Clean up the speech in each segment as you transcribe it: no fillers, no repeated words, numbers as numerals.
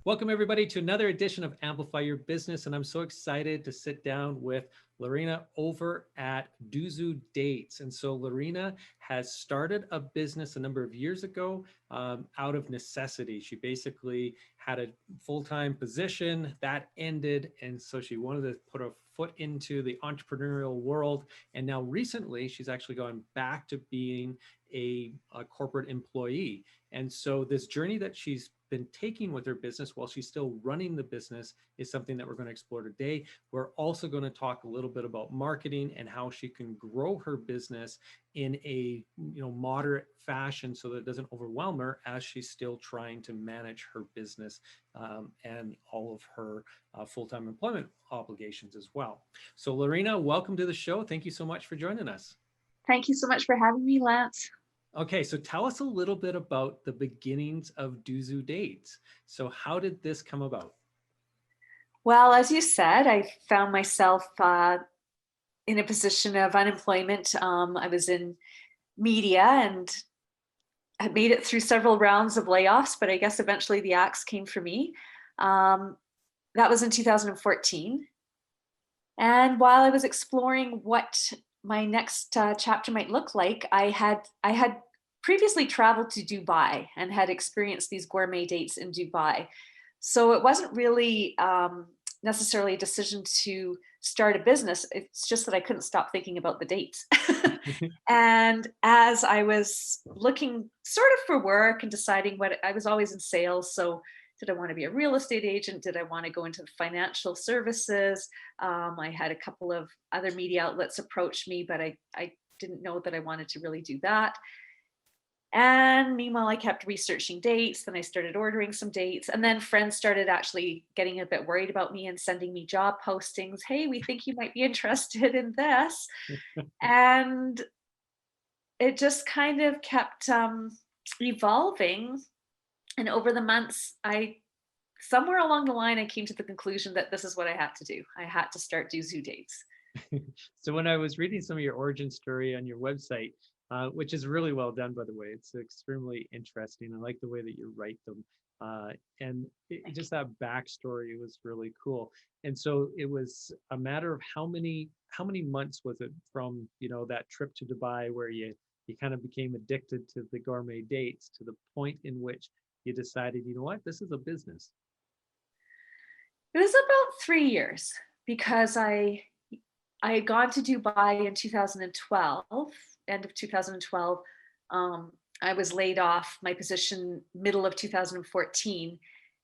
Welcome everybody to another edition of Amplify Your Business. And I'm so excited to sit down with Lorena over at Duzu Dates. And so Lorena has started a business a number of years ago out of necessity. She basically had a full-time position that ended. And so she wanted to put a foot into the entrepreneurial world. And now recently, she's actually gone back to being a corporate employee. And so this journey that she's been taking with her business while she's still running the business is something that we're going to explore today. We're also going to talk a little bit about marketing and how she can grow her business in a moderate fashion so that it doesn't overwhelm her as she's still trying to manage her business and all of her full-time employment obligations as well. So Lorena, welcome to the show. Thank you so much for joining us. Thank you so much for having me, Lance. Okay, so tell us a little bit about the beginnings of Duzu Dates. So how did this come about? Well, as you said, I found myself in a position of unemployment. I was in media and had made it through several rounds of layoffs, but I guess eventually the axe came for me. That was in 2014. And while I was exploring what my next chapter might look like, I had previously traveled to Dubai and had experienced these gourmet dates in Dubai. So it wasn't really necessarily a decision to start a business. It's just that I couldn't stop thinking about the dates. And as I was looking sort of for work and deciding what I was always in sales. So did I want to be a real estate agent? Did I want to go into financial services? I had a couple of other media outlets approach me, but I didn't know that I wanted to really do that. And meanwhile, I kept researching dates. Then I started ordering some dates. And then friends started actually getting a bit worried about me and sending me job postings. Hey, we think you might be interested in this. And it just kind of kept evolving. And over the months, somewhere along the line, I came to the conclusion that this is what I had to do. I had to start Duzu Dates. So when I was reading some of your origin story on your website, which is really well done, by the way, it's extremely interesting. I like the way that you write them. Just that backstory was really cool. And so it was a matter of how many months was it from, that trip to Dubai where you kind of became addicted to the gourmet dates to the point in which you decided, you know what, this is a business? It was about 3 years because I had gone to Dubai in 2012, end of 2012. I was laid off my position middle of 2014,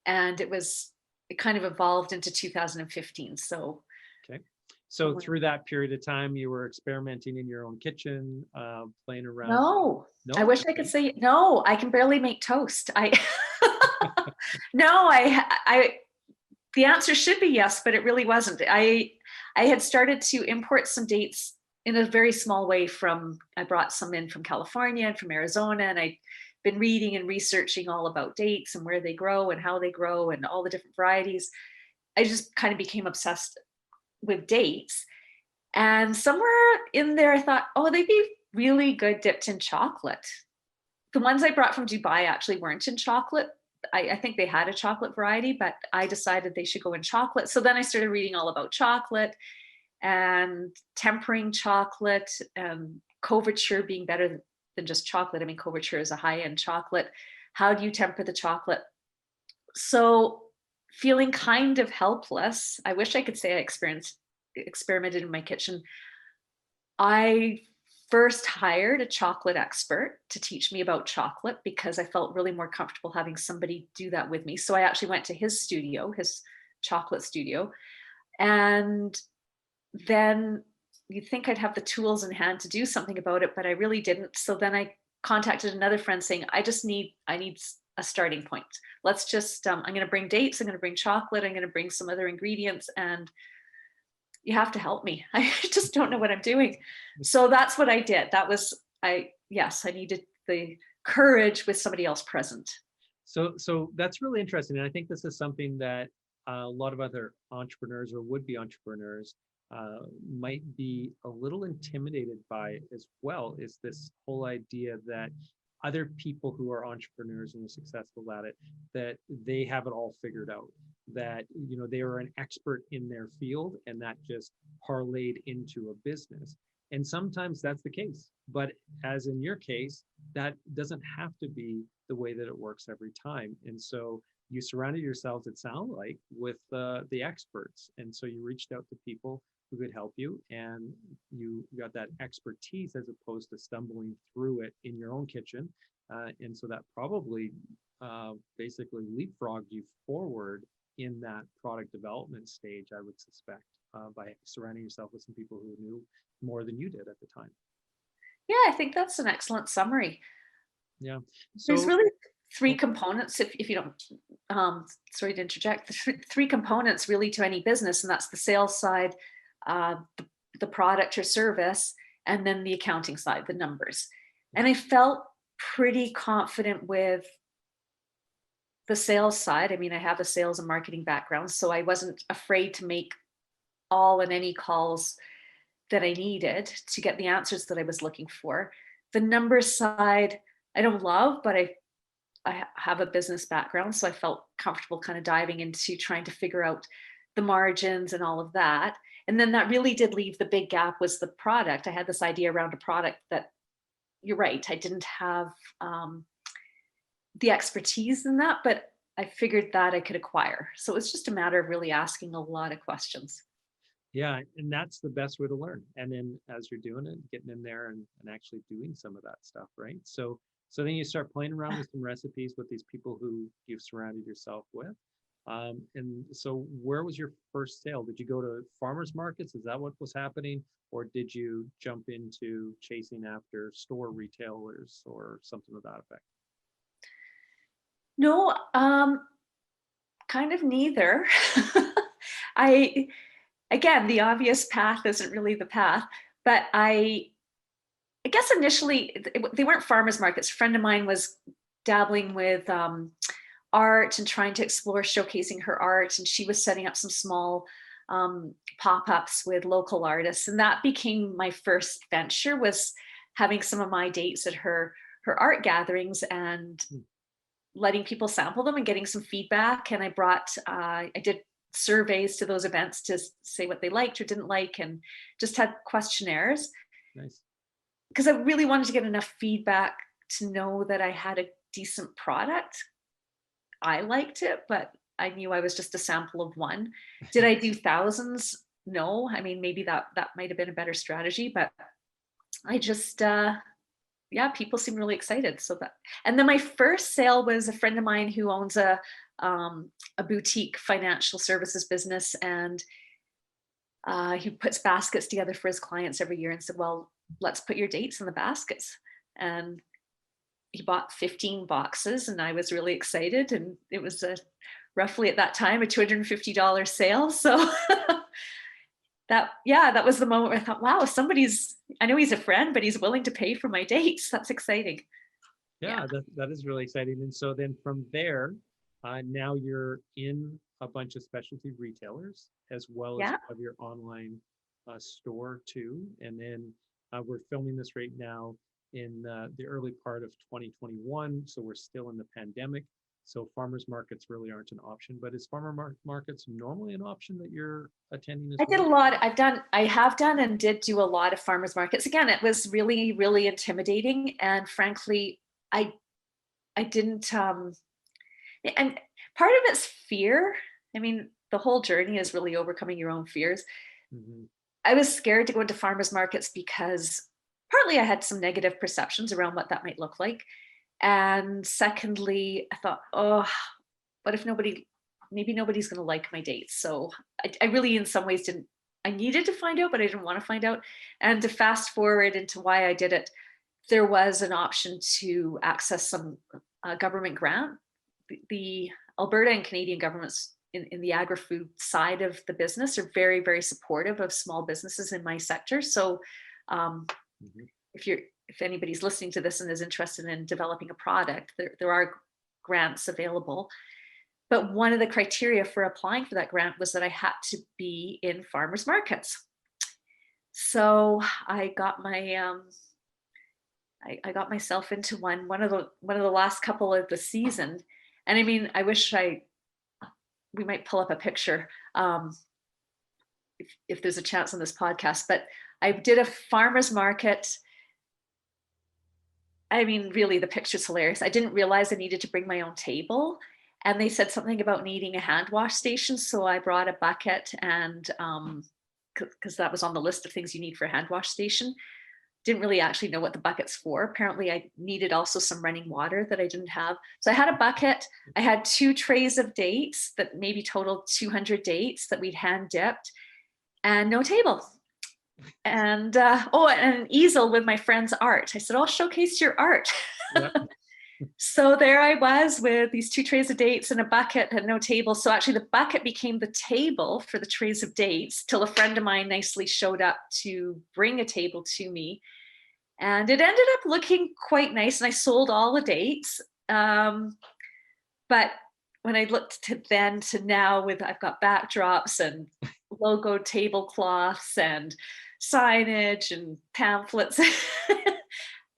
and it kind of evolved into 2015. So, okay. So through that period of time, you were experimenting in your own kitchen, playing around. No, No, I wish I could say no. I can barely make toast. No, the answer should be yes, but it really wasn't. I had started to import some dates in a very small way I brought some in from California and from Arizona, and I'd been reading and researching all about dates and where they grow and how they grow and all the different varieties. I just kind of became obsessed with dates. And somewhere in there, I thought, oh, they'd be really good dipped in chocolate. The ones I brought from Dubai actually weren't in chocolate. I think they had a chocolate variety, but I decided they should go in chocolate. So then I started reading all about chocolate and tempering chocolate, couverture being better than just chocolate. I mean, couverture is a high-end chocolate. How do you temper the chocolate? So feeling kind of helpless, I wish I could say I experimented in my kitchen. I first hired a chocolate expert to teach me about chocolate because I felt really more comfortable having somebody do that with me. So I actually went to his studio, his chocolate studio. And then you'd think I'd have the tools in hand to do something about it, but I really didn't. So then I contacted another friend saying, I need a starting point. Let's just, I'm going to bring dates. I'm going to bring chocolate. I'm going to bring some other ingredients, and you have to help me. I just don't know what I'm doing. So that's what I did. I needed the courage with somebody else present. So that's really interesting. And I think this is something that a lot of other entrepreneurs or would-be entrepreneurs might be a little intimidated by as well, is this whole idea that other people who are entrepreneurs and are successful at it, that they have it all figured out, that, they are an expert in their field, and that just parlayed into a business. And sometimes that's the case, but as in your case, that doesn't have to be the way that it works every time. And so you surrounded yourselves, it sounds like, with the experts. And so you reached out to people who could help you, and you got that expertise as opposed to stumbling through it in your own kitchen. And so that probably basically leapfrogged you forward in that product development stage, I would suspect, by surrounding yourself with some people who knew more than you did at the time. Yeah, I think that's an excellent summary. Yeah. There's So, really three components, if you don't, sorry to interject, three components really to any business, and that's the sales side, the product or service, and then the accounting side, the numbers. And I felt pretty confident with the sales side. I mean, I have a sales and marketing background, so I wasn't afraid to make all and any calls that I needed to get the answers that I was looking for. The numbers side, I don't love, but I have a business background, so I felt comfortable kind of diving into trying to figure out the margins and all of that. And then that really did leave the big gap was the product. I had this idea around a product that, you're right, I didn't have the expertise in that, but I figured that I could acquire. So it's just a matter of really asking a lot of questions. yeah, and that's the best way to learn. And then as you're doing it, getting in there and actually doing some of that stuff, right? So then you start playing around with some recipes with these people who you've surrounded yourself with. And so where was your first sale? Did you go to farmers markets? Is that what was happening? Or did you jump into chasing after store retailers or something to that effect? No, kind of neither. I, again, the obvious path isn't really the path, but I guess initially they weren't farmers markets. A friend of mine was dabbling with art and trying to explore showcasing her art, and she was setting up some small pop-ups with local artists, and that became my first venture, was having some of my dates at her art gatherings and letting people sample them and getting some feedback. And I did surveys to those events to say what they liked or didn't like, and just had questionnaires Nice. because I really wanted to get enough feedback to know that I had a decent product. I liked it, but I knew I was just a sample of one. Did I do thousands? No. I mean, maybe that might have been a better strategy, but I just yeah, people seem really excited. So that, and then my first sale was a friend of mine who owns a boutique financial services business, and he puts baskets together for his clients every year, and said, well, let's put your dates in the baskets. And he bought 15 boxes, and I was really excited. And it was roughly at that time a $250 sale. So that was the moment where I thought, wow, I know he's a friend, but he's willing to pay for my dates. That's exciting. Yeah, that is really exciting. And so then from there, now you're in a bunch of specialty retailers, as well as Yeah. you have your online store too. And then we're filming this right now in the early part of 2021. So we're still in the pandemic. So farmers markets really aren't an option. But is markets normally an option that you're attending as I did a well? lot. I have done and did do a lot of farmers markets. Again, it was really, really intimidating. And frankly, I didn't, and part of it's fear. I mean, the whole journey is really overcoming your own fears. Mm-hmm. I was scared to go into farmers markets because partly I had some negative perceptions around what that might look like. And secondly, I thought, oh, what if maybe nobody's going to like my dates. So I really, in some ways, I needed to find out, but I didn't want to find out. And to fast forward into why I did it, there was an option to access some government grant. The Alberta and Canadian governments in the agri-food side of the business are very, very supportive of small businesses in my sector. So Mm-hmm. if anybody's listening to this and is interested in developing a product, there are grants available. But one of the criteria for applying for that grant was that I had to be in farmers markets. So I got my I got myself into one of the last couple of the season. And I mean, I wish we might pull up a picture if there's a chance on this podcast, but I did a farmer's market. I mean, really, the picture's hilarious. I didn't realize I needed to bring my own table. And they said something about needing a hand wash station. So I brought a bucket, and because that was on the list of things you need for a hand wash station. Didn't really actually know what the bucket's for. Apparently I needed also some running water that I didn't have. So I had a bucket. I had 2 trays of dates that maybe totaled 200 dates that we'd hand dipped, and no table. And and an easel with my friend's art. I said, I'll showcase your art. Yeah. So there I was with these 2 trays of dates and a bucket and no table. So actually the bucket became the table for the trays of dates, till a friend of mine nicely showed up to bring a table to me. And it ended up looking quite nice. And I sold all the dates. But when I looked to then to now, with I've got backdrops and logo tablecloths and signage and pamphlets.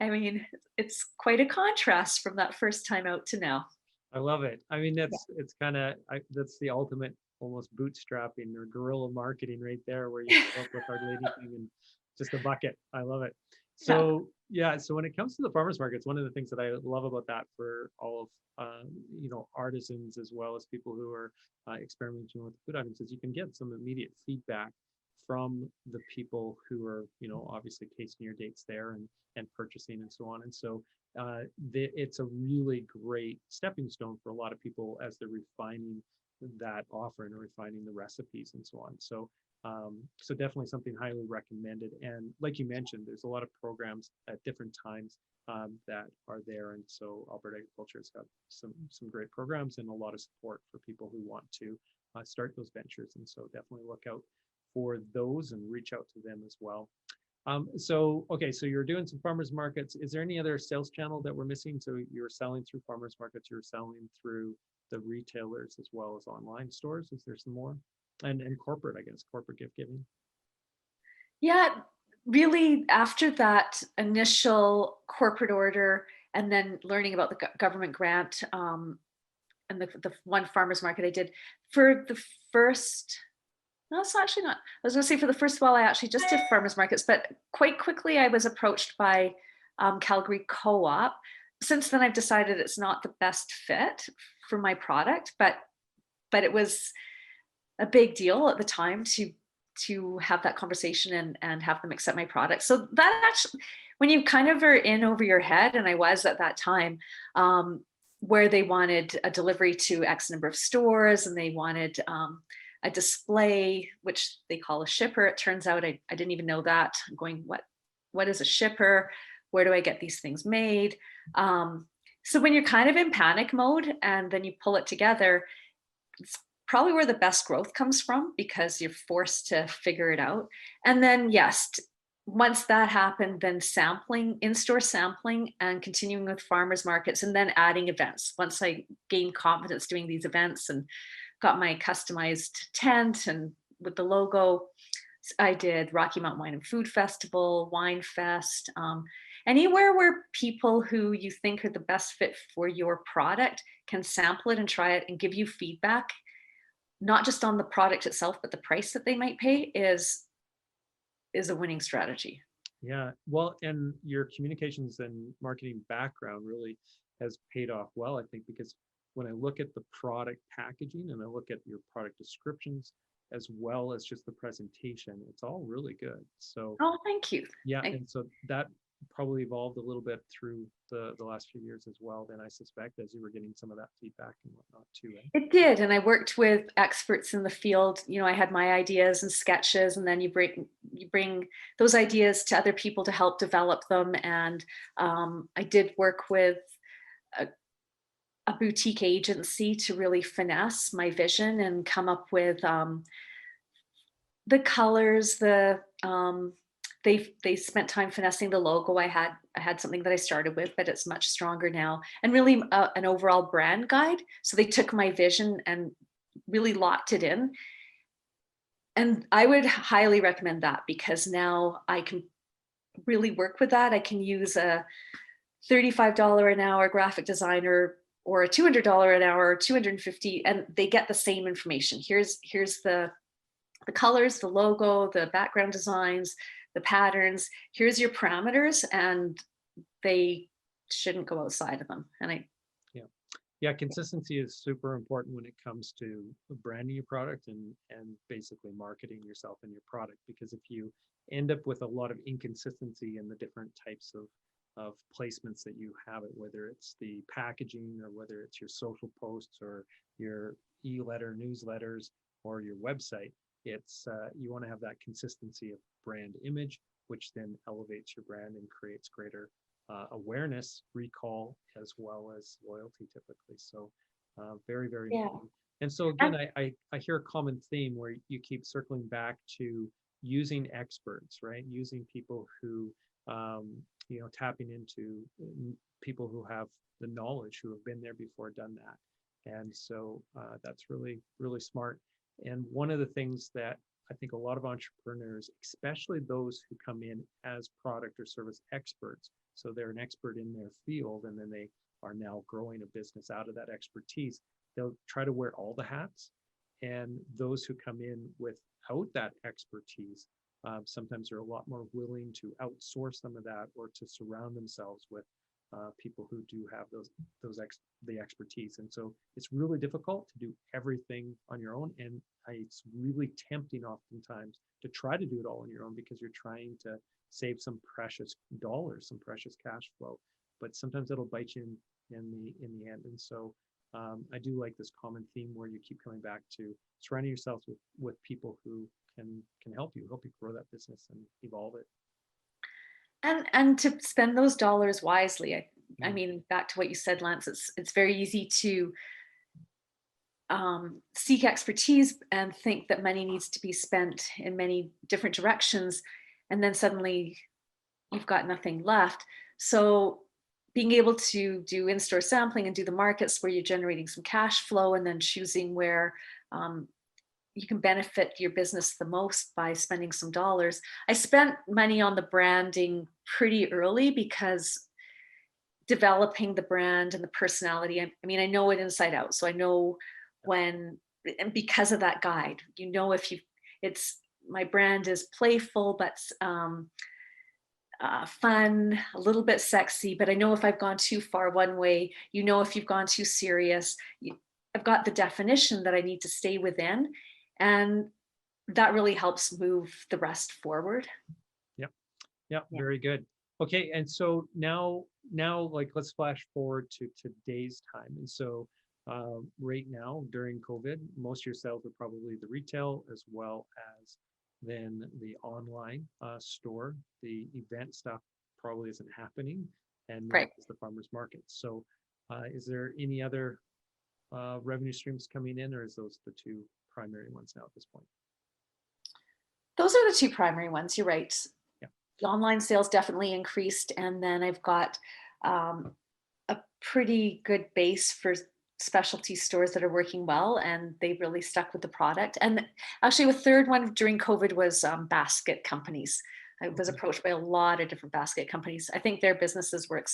I mean, it's quite a contrast from that first time out to now. I love it. I mean, it's kind of, that's the ultimate almost bootstrapping or guerrilla marketing right there, where you come up with Our Lady thing and just a bucket. I love it. So yeah, so when it comes to the farmers markets, one of the things that I love about that for all of artisans, as well as people who are experimenting with food items, is you can get some immediate feedback from the people who are, obviously tasting your dates there and purchasing and so on. And so it's a really great stepping stone for a lot of people as they're refining that offer and refining the recipes and so on. So definitely something highly recommended. And like you mentioned, there's a lot of programs at different times that are there. And so Alberta Agriculture has got some great programs and a lot of support for people who want to start those ventures. And so definitely look out for those and reach out to them as well. So you're doing some farmers markets. Is there any other sales channel that we're missing? So you're selling through farmers markets, you're selling through the retailers as well as online stores. Is there some more? And corporate, I guess, corporate gift giving. Yeah, really after that initial corporate order, and then learning about the government grant, and the one farmers market I did for the first, no, it's actually not. I was going to say for the first while, I actually just did farmers markets, but quite quickly I was approached by Calgary Co-op. Since then, I've decided it's not the best fit for my product, but it was a big deal at the time to have that conversation and have them accept my product. So that actually, when you kind of are in over your head, and I was at that time, where they wanted a delivery to X number of stores, and they wanted a display, which they call a shipper. It turns out I didn't even know that. I'm going, what is a shipper? Where do I get these things made? So when you're kind of in panic mode and then you pull it together, it's probably where the best growth comes from, because you're forced to figure it out. And then yes, once that happened, then sampling, in-store sampling, and continuing with farmers markets, and then adding events. Once I gained confidence doing these events and got my customized tent and with the logo, I did Rocky Mountain Wine and Food Festival, Wine Fest, anywhere where people who you think are the best fit for your product can sample it and try it and give you feedback, not just on the product itself, but the price that they might pay, is a winning strategy. Yeah, well, and your communications and marketing background really has paid off well, I think, because when I look at the product packaging and I look at your product descriptions, as well as just the presentation, it's all really good. So, oh, thank you. Yeah, and so that probably evolved a little bit through the last few years as well, then I suspect, as you were getting some of that feedback and whatnot too. It did, and I worked with experts in the field. I had my ideas and sketches, and then you bring those ideas to other people to help develop them. And I did work with a boutique agency to really finesse my vision and come up with the colors. They spent time finessing the logo. I had something that I started with, but it's much stronger now, and really an overall brand guide. So they took my vision and really locked it in. And I would highly recommend that, because now I can really work with that. I can use a $35 an hour graphic designer or a $200 an hour, 250, and they get the same information. Here's the colors, the logo, the background designs, the patterns. Here's your parameters, and they shouldn't go outside of them. And I Yeah. Yeah, consistency is super important when it comes to branding your product and basically marketing yourself and your product. Because if you end up with a lot of inconsistency in the different types of placements that you have it, whether it's the packaging or whether it's your social posts or your e-letter newsletters or your website, it's you want to have that consistency of brand image, which then elevates your brand and creates greater awareness, recall, as well as loyalty typically. So very, very yeah. important. And so again, I hear a common theme where you keep circling back to using experts, right? Using people who, tapping into people who have the knowledge, who have been there before, done that. And so that's really, really smart. And one of the things that I think a lot of entrepreneurs, especially those who come in as product or service experts, so they're an expert in their field, and then they are now growing a business out of that expertise, they'll try to wear all the hats. And those who come in without that expertise, sometimes are a lot more willing to outsource some of that or to surround themselves with people who do have the expertise. And so it's really difficult to do everything on your own. And it's really tempting oftentimes to try to do it all on your own because you're trying to save some precious dollars, some precious cash flow. But sometimes it'll bite you in the end. And so I do like this common theme where you keep coming back to surrounding yourself with people who can help you grow that business and evolve it. And to spend those dollars wisely. I Mm. mean, back to what you said, Lance, it's very easy to seek expertise and think that money needs to be spent in many different directions, and then suddenly you've got nothing left. So being able to do in-store sampling and do the markets where you're generating some cash flow, and then choosing where you can benefit your business the most by spending some dollars. I spent money on the branding pretty early because developing the brand and the personality, I mean, I know it inside out. So I know when, and because of that guide, if it's, my brand is playful, but fun, a little bit sexy, but I know if I've gone too far one way, if you've gone too serious, I've got the definition that I need to stay within. And that really helps move the rest forward. Yep. Yep. Yeah. Very good. Okay. And so now, like, let's flash forward to today's time. And so right now during COVID, most of your sales are probably the retail as well as then the online store. The event stuff probably isn't happening, and Right. it's the farmers market. So is there any other revenue streams coming in, or is those the two primary ones now at this point? Those are the two primary ones. You're right. Yeah. The online sales definitely increased. And then I've got a pretty good base for specialty stores that are working well, and they really stuck with the product. And actually, a third one during COVID was basket companies. I was Okay. approached by a lot of different basket companies. I think their businesses were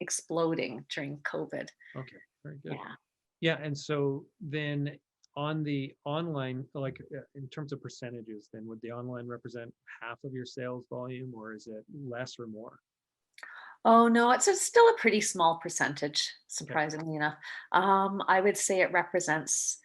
exploding during COVID. Okay. Very good. Yeah. Yeah. And so then on the online, like in terms of percentages, then would the online represent half of your sales volume, or is it less or more? Oh no, still a pretty small percentage, Okay. surprisingly enough. I would say it represents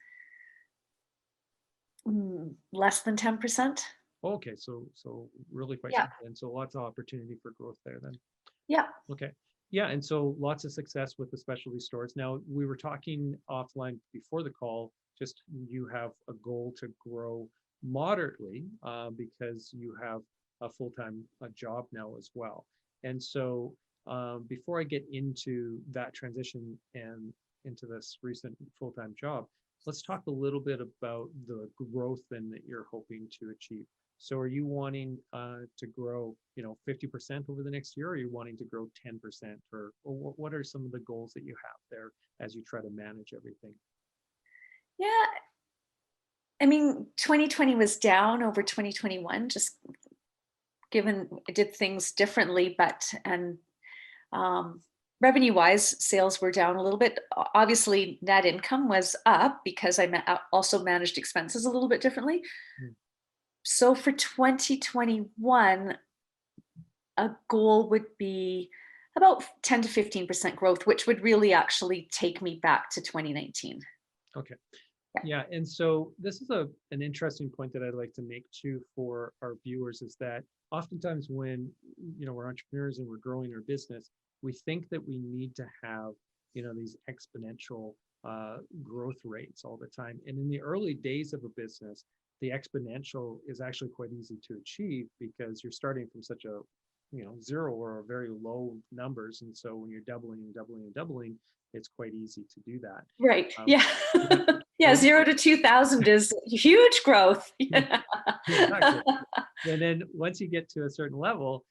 less than 10%. Okay. So really quite Yeah. simple. And so lots of opportunity for growth there then. Yeah. Okay. Yeah. And so lots of success with the specialty stores. Now, we were talking offline before the call, just you have a goal to grow moderately because you have a full-time job now as well. And so before I get into that transition and into this recent full-time job, let's talk a little bit about the growth then that you're hoping to achieve. So are you wanting to grow, 50% over the next year, or are you wanting to grow 10%? Or what are some of the goals that you have there as you try to manage everything? Yeah. I mean, 2020 was down over 2021, just given I did things differently, and um, revenue wise, sales were down a little bit. Obviously, net income was up because also managed expenses a little bit differently. Mm. So for 2021, a goal would be about 10 to 15% growth, which would really actually take me back to 2019. Okay. Yeah, and so this is an interesting point that I'd like to make too for our viewers is that oftentimes when we're entrepreneurs and we're growing our business, we think that we need to have these exponential growth rates all the time. And in the early days of a business, the exponential is actually quite easy to achieve because you're starting from such a zero or very low numbers, and so when you're doubling and doubling and doubling, it's quite easy to do that. Right. Um, Yeah. Yeah. 0 to 2,000 is huge growth. Exactly. And then once you get to a certain level,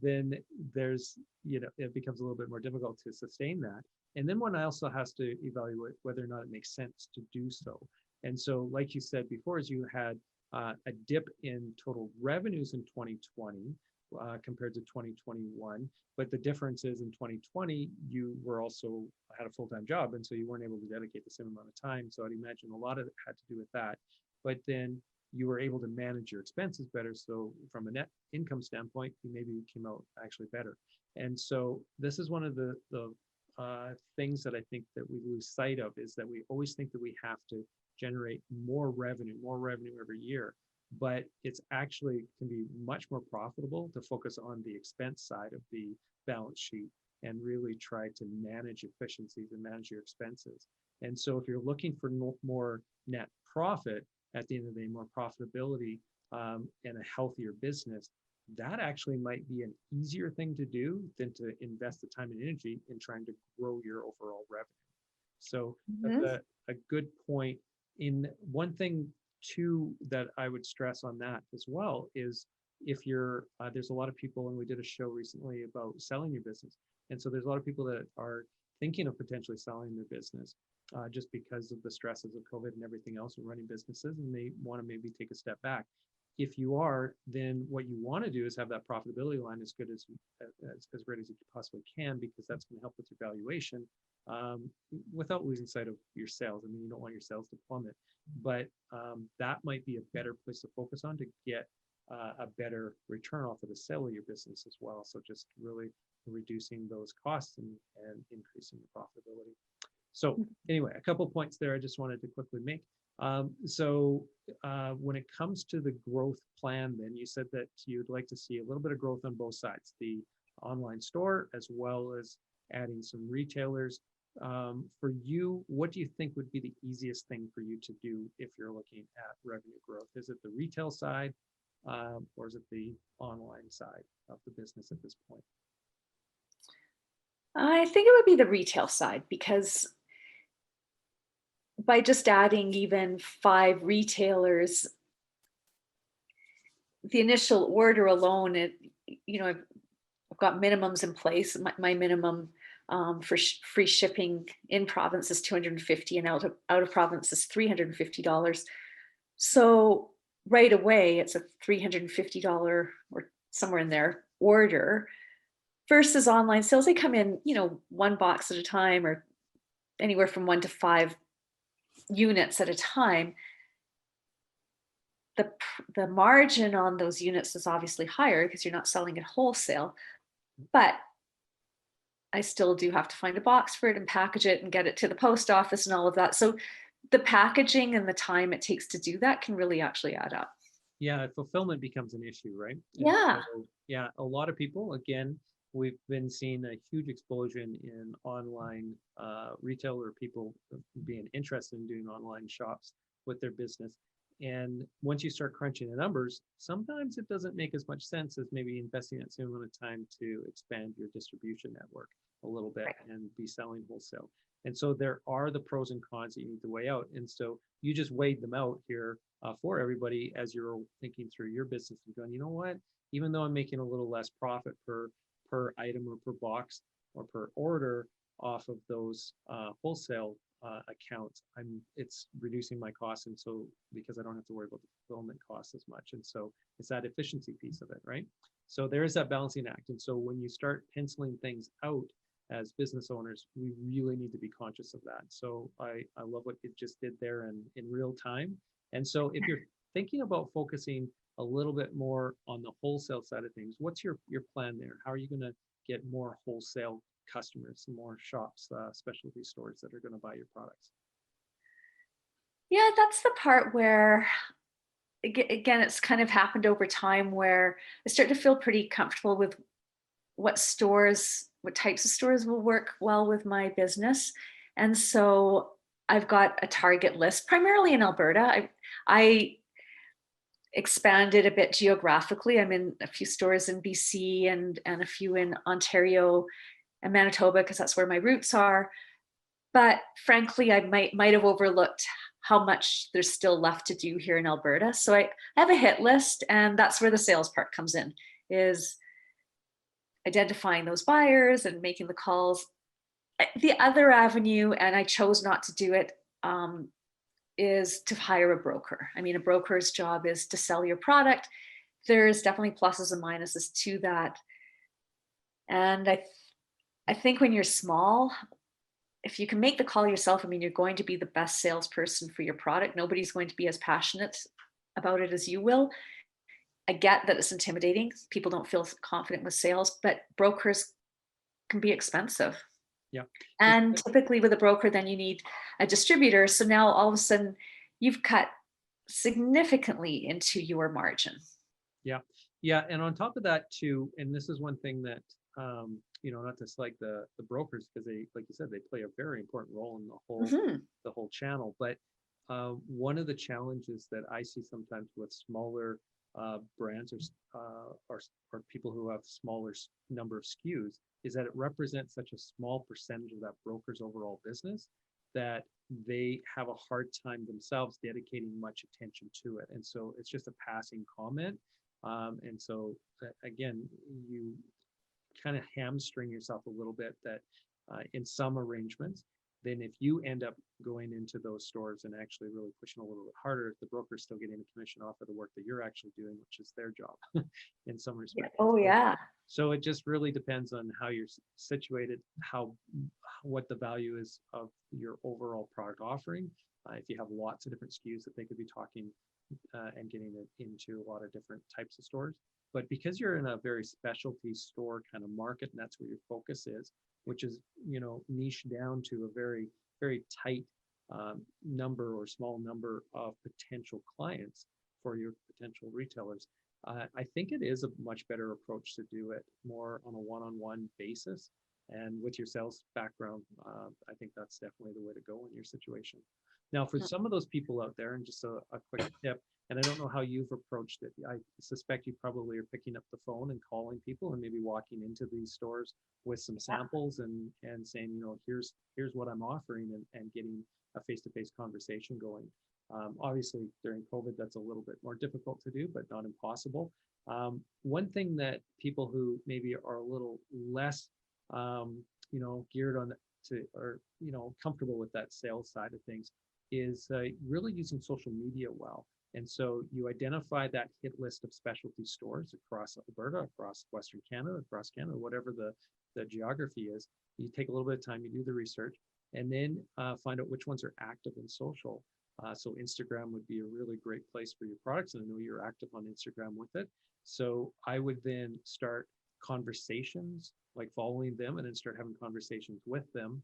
then there's, it becomes a little bit more difficult to sustain that. And then one also has to evaluate whether or not it makes sense to do so. And so, like you said before, as you had a dip in total revenues in 2020 compared to 2021. But the difference is in 2020, you were also had a full-time job. And so you weren't able to dedicate the same amount of time. So I'd imagine a lot of it had to do with that. But then you were able to manage your expenses better. So from a net income standpoint, you maybe came out actually better. And so this is one of the things that I think that we lose sight of is that we always think that we have to generate more revenue every year. But it's actually can be much more profitable to focus on the expense side of the balance sheet and really try to manage efficiencies and manage your expenses. And so if you're looking for more net profit at the end of the day, more profitability and a healthier business, that actually might be an easier thing to do than to invest the time and energy in trying to grow your overall revenue. So that's a good point. In one thing too that I would stress on that as well is if you're there's a lot of people, and we did a show recently about selling your business, and so there's a lot of people that are thinking of potentially selling their business just because of the stresses of COVID and everything else and running businesses, and they want to maybe take a step back. If you are, then what you want to do is have that profitability line as good as great as you possibly can, because that's going to help with your valuation without losing sight of your sales. I mean, you don't want your sales to plummet, but that might be a better place to focus on to get a better return off of the sale of your business as well. So just really reducing those costs and increasing the profitability. So anyway, a couple points there I just wanted to quickly make. So when it comes to the growth plan, then you said that you'd like to see a little bit of growth on both sides, the online store as well as adding some retailers. For you, what do you think would be the easiest thing for you to do if you're looking at revenue growth? Is it the retail side or is it the online side of the business at this point? I think it would be the retail side, because by just adding even 5 retailers, the initial order alone, I've got minimums in place. My minimum for free shipping in province is $250, and out of province is $350. So right away, it's a $350 or somewhere in there order, versus online sales. They come in, one box at a time, or anywhere from 1 to 5 units at a time. The margin on those units is obviously higher because you're not selling at wholesale, but I still do have to find a box for it and package it and get it to the post office and all of that. So the packaging and the time it takes to do that can really actually add up. Yeah, fulfillment becomes an issue, right? Yeah. So, yeah, a lot of people, again, we've been seeing a huge explosion in online retail, or people being interested in doing online shops with their business. And once you start crunching the numbers, sometimes it doesn't make as much sense as maybe investing that same amount of time to expand your distribution network a little bit and be selling wholesale. And so there are the pros and cons that you need to weigh out. And so you just weighed them out here for everybody as you're thinking through your business and going, you know what, even though I'm making a little less profit per item or per box or per order, off of those wholesale accounts, it's reducing my costs, and so because I don't have to worry about the fulfillment costs as much, and so it's that efficiency piece of it, right? So there is that balancing act, and so when you start penciling things out as business owners, we really need to be conscious of that. So I love what it just did there in real time. And so if you're thinking about focusing a little bit more on the wholesale side of things, what's your plan there? How are you going to get more wholesale customers, more shops, specialty stores that are going to buy your products? Yeah, that's the part where, again, it's kind of happened over time where I start to feel pretty comfortable with what types of stores will work well with my business. And so I've got a target list, primarily in Alberta. I expanded a bit geographically. I'm in a few stores in BC and a few in Ontario and Manitoba, because that's where my roots are. But frankly, I might have overlooked how much there's still left to do here in Alberta. So I have a hit list, and that's where the sales part comes in, is identifying those buyers and making the calls. The other avenue, and I chose not to do it, is to hire a broker. I mean, a broker's job is to sell your product. There's definitely pluses and minuses to that. And I think when you're small, if you can make the call yourself, I mean, you're going to be the best salesperson for your product. Nobody's going to be as passionate about it as you will. I get that it's intimidating. People don't feel confident with sales, but brokers can be expensive. Yeah. And typically with a broker, then you need a distributor. So now all of a sudden you've cut significantly into your margin. Yeah. Yeah. And on top of that too, and this is one thing that, not to slag the brokers, because they, like you said, they play a very important role in the whole channel. But one of the challenges that I see sometimes with smaller brands or people who have smaller number of SKUs is that it represents such a small percentage of that broker's overall business that they have a hard time themselves dedicating much attention to it. And so it's just a passing comment. And so again, you kind of hamstring yourself a little bit that in some arrangements, then if you end up going into those stores and actually really pushing a little bit harder, the broker's still getting a commission off of the work that you're actually doing, which is their job in some respects. Oh, yeah. So it just really depends on how you're situated, what the value is of your overall product offering. If you have lots of different SKUs that they could be talking and getting it into a lot of different types of stores. But because you're in a very specialty store kind of market, and that's where your focus is, which is, niche down to a very, very tight number or small number of potential clients for your potential retailers, I think it is a much better approach to do it more on a one-on-one basis. And with your sales background, I think that's definitely the way to go in your situation. Now, for some of those people out there, and just a quick tip, and I don't know how you've approached it. I suspect you probably are picking up the phone and calling people and maybe walking into these stores with some samples and saying, here's what I'm offering, and getting a face-to-face conversation going. Obviously, during COVID, that's a little bit more difficult to do, but not impossible. One thing that people who maybe are a little less, geared on or comfortable with that sales side of things is really using social media well. And so you identify that hit list of specialty stores across Alberta, across Western Canada, across Canada, whatever the geography is. You take a little bit of time, you do the research, and then find out which ones are active in social. So Instagram would be a really great place for your products, and I know you're active on Instagram with it. So I would then start conversations, like following them, and then start having conversations with them,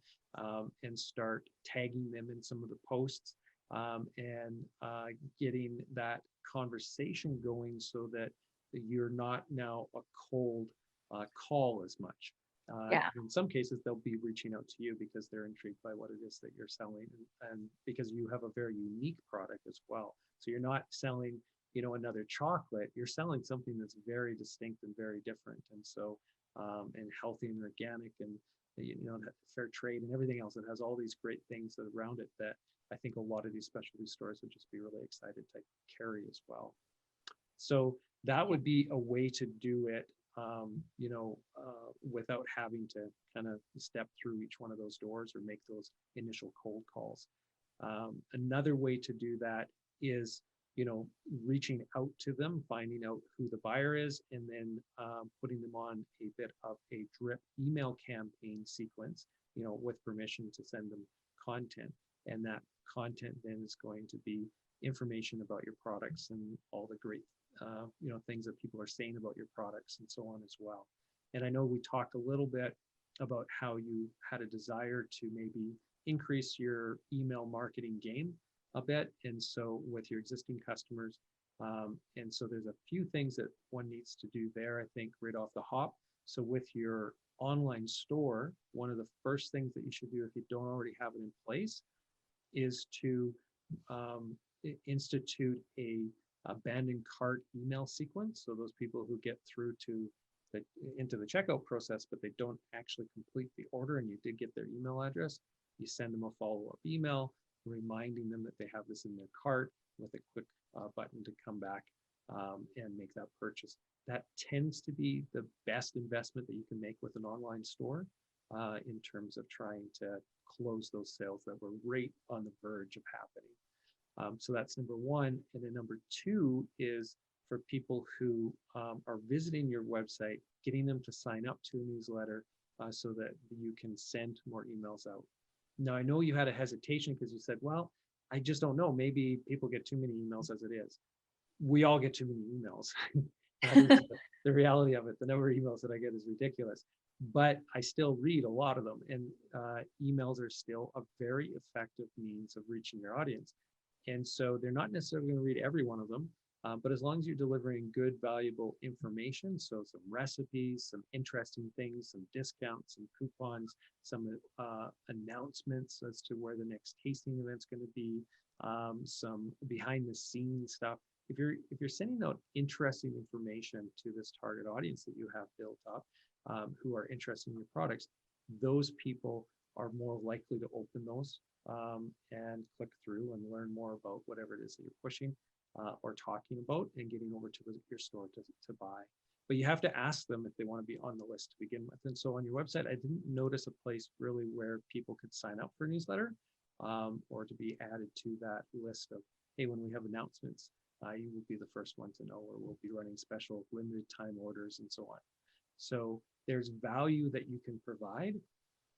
and start tagging them in some of the posts, and getting that conversation going so that you're not now a cold call as much. In some cases, they'll be reaching out to you because they're intrigued by what it is that you're selling, and because you have a very unique product as well. So you're not selling, another chocolate. You're selling something that's very distinct and very different, and so and healthy and organic, and fair trade and everything else. It has all these great things around it that I think a lot of these specialty stores would just be really excited to carry as well. So that would be a way to do it. without having to kind of step through each one of those doors or make those initial cold calls. Another way to do that is, reaching out to them, finding out who the buyer is, and then putting them on a bit of a drip email campaign sequence, with permission to send them content. And that content then is going to be information about your products and all the great, things that people are saying about your products and so on as well. And I know we talked a little bit about how you had a desire to maybe increase your email marketing game a bit, and so with your existing customers. And so there's a few things that one needs to do there, I think, right off the hop. So with your online store, one of the first things that you should do if you don't already have it in place is to institute a abandoned cart email sequence. So those people who get through to into the checkout process, but they don't actually complete the order and you did get their email address, you send them a follow-up email reminding them that they have this in their cart with a quick button to come back and make that purchase. That tends to be the best investment that you can make with an online store in terms of trying to close those sales that were right on the verge of happening. So that's number one. And then number two is for people who are visiting your website, getting them to sign up to a newsletter so that you can send more emails out. Now, I know you had a hesitation because you said, well, I just don't know. Maybe people get too many emails as it is. We all get too many emails. That is the reality of it. The number of emails that I get is ridiculous. But I still read a lot of them. And emails are still a very effective means of reaching your audience. And so they're not necessarily going to read every one of them. But as long as you're delivering good, valuable information, so some recipes, some interesting things, some discounts, some coupons, some announcements as to where the next tasting event's going to be, some behind-the-scenes stuff. If you're sending out interesting information to this target audience that you have built up, who are interested in your products, those people are more likely to open those and click through and learn more about whatever it is that you're pushing. Or talking about and getting over to your store to buy. But you have to ask them if they want to be on the list to begin with. And so on your website, I didn't notice a place really where people could sign up for a newsletter or to be added to that list of, hey, when we have announcements, you will be the first one to know, or we'll be running special limited time orders and so on. So there's value that you can provide.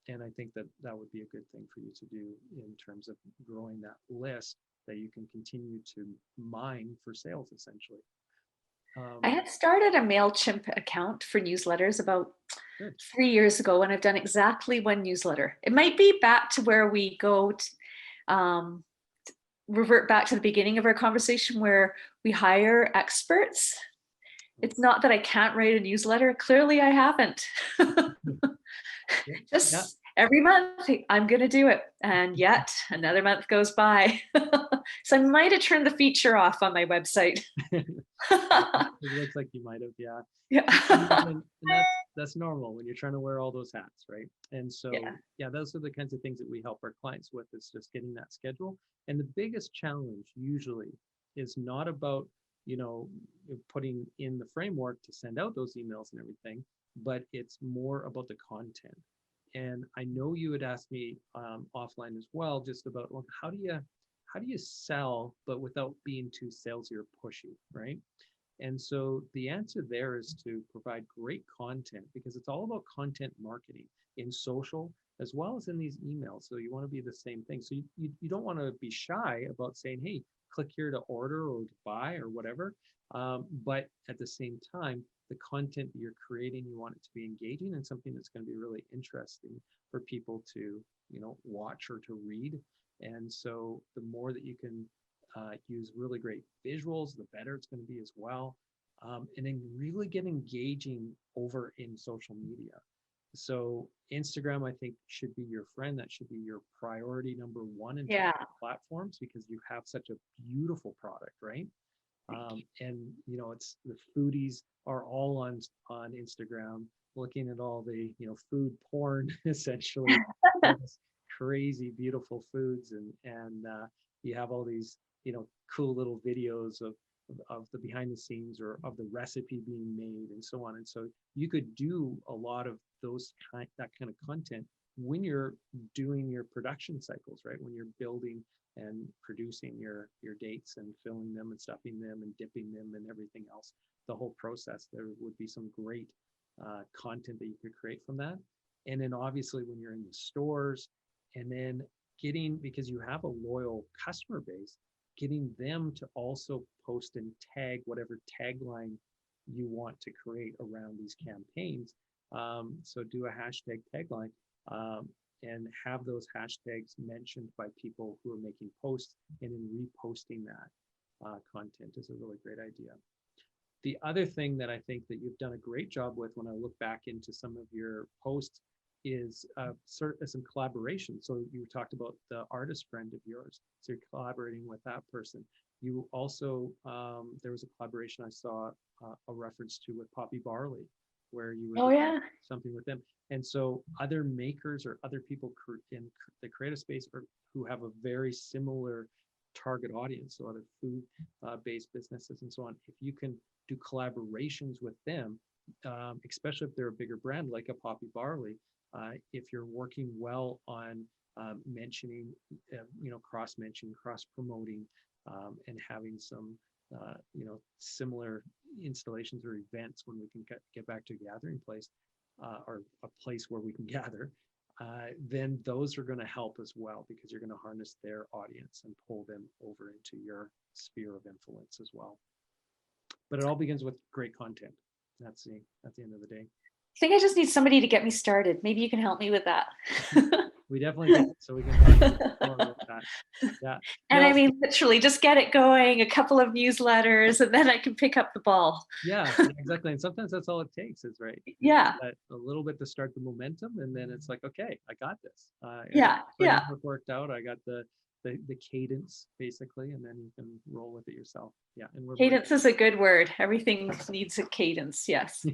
And I think that would be a good thing for you to do in terms of growing that list that you can continue to mine for sales, essentially. I had started a MailChimp account for newsletters about 3 years ago, and I've done exactly one newsletter. It might be back to where we go to revert back to the beginning of our conversation where we hire experts. It's not that I can't write a newsletter. Clearly, I haven't. Just every month, I'm going to do it. And yet another month goes by. So I might have turned the feature off on my website. It looks like you might have, yeah. And that's normal when you're trying to wear all those hats, right? And so, yeah, those are the kinds of things that we help our clients with, is just getting that schedule. And the biggest challenge usually is not about, putting in the framework to send out those emails and everything, but it's more about the content. And I know you had asked me offline as well, just about, well, how do you sell, but without being too salesy or pushy, right? And so the answer there is to provide great content, because it's all about content marketing in social as well as in these emails. So you want to be the same thing. So you don't want to be shy about saying, hey, click here to order or to buy or whatever. But at the same time, the content you're creating, you want it to be engaging and something that's going to be really interesting for people to, watch or to read. And so the more that you can use really great visuals, the better it's going to be as well. And then really get engaging over in social media. So Instagram, I think, should be your friend. That should be your priority number one in terms of platforms, because you have such a beautiful product, right? And it's the foodies are all on Instagram, looking at all the food porn, essentially, crazy beautiful foods, and you have all these cool little videos of of the behind the scenes or of the recipe being made and so on. And so you could do a lot of that kind of content when you're doing your production cycles, right? When you're building and producing your dates and filling them and stuffing them and dipping them and everything else, the whole process, there would be some great content that you could create from that. And then obviously when you're in the stores, and then because you have a loyal customer base, getting them to also post and tag whatever tagline you want to create around these campaigns. So do a hashtag tagline and have those hashtags mentioned by people who are making posts, and then reposting that content is a really great idea. The other thing that I think that you've done a great job with when I look back into some of your posts is sort of some collaboration. So you talked about the artist friend of yours. So you're collaborating with that person. You also, there was a collaboration I saw a reference to with Poppy Barley, where you were doing something with them. And so other makers or other people in the creative space who have a very similar target audience, so other food-based businesses and so on, if you can do collaborations with them, especially if they're a bigger brand like a Poppy Barley, if you're working well on mentioning, cross-mentioning, cross-promoting, and having some, similar installations or events when we can get back to a gathering place or a place where we can gather, then those are going to help as well, because you're going to harness their audience and pull them over into your sphere of influence as well. But it all begins with great content. That's the end of the day. I think I just need somebody to get me started. Maybe you can help me with that. We definitely can, so we can talk more about that. Yeah. And I mean, literally just get it going, a couple of newsletters, and then I can pick up the ball. Yeah, exactly. And sometimes that's all it takes, is right. Yeah. A little bit to start the momentum, and then it's like, okay, I got this. Yeah. Worked out. I got the cadence basically, and then you can roll with it yourself. Yeah. And cadence is a good word. Everything needs a cadence. Yes.